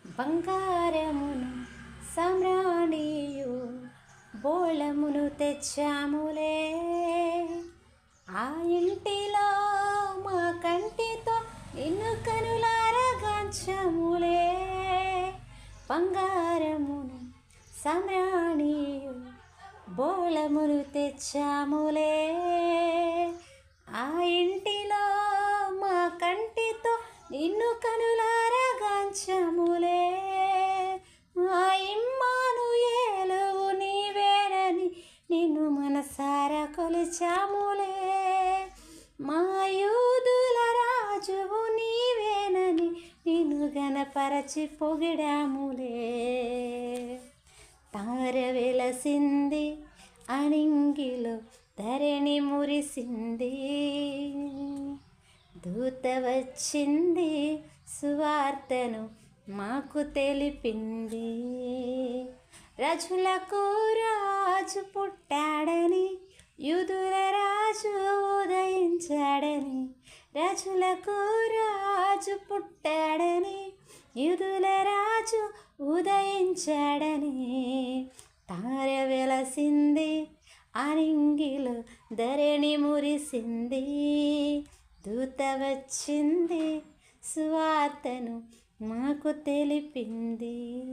బంగారమును సామ్రాణియు బోళమును తెచ్చాములే. ఆ ఇంటిలో మా కంటితో నిన్ను కనులారగాంచములే. బంగారమును సామ్రాణియు బోళమును తెచ్చాములే. ఆ ఇంటిలో మా కంటితో నిన్ను కనులారగాంచములే. మా ఇమ్మానుయేలువు నీవేనని నిన్ను మనసారా కొలిచాములే. మా యూదుల రాజువు నీవేనని నిన్ను గణపరచి పొగిడాములే. తార వెలసింది అనింగిలో ధరణి మురిసింది. దూత వచ్చింది సువార్తను మాకు తెలిపింది. రాజులకు రాజు పుట్టాడని యూదుల రాజు ఉదయించాడని. రాజులకు రాజు పుట్టాడని యూదుల రాజు ఉదయించాడని. తార వెలసింది అనింగిలో ధరణి మురిసింది. దూత వచ్చింది సువార్తను మాకు తెలిపింది.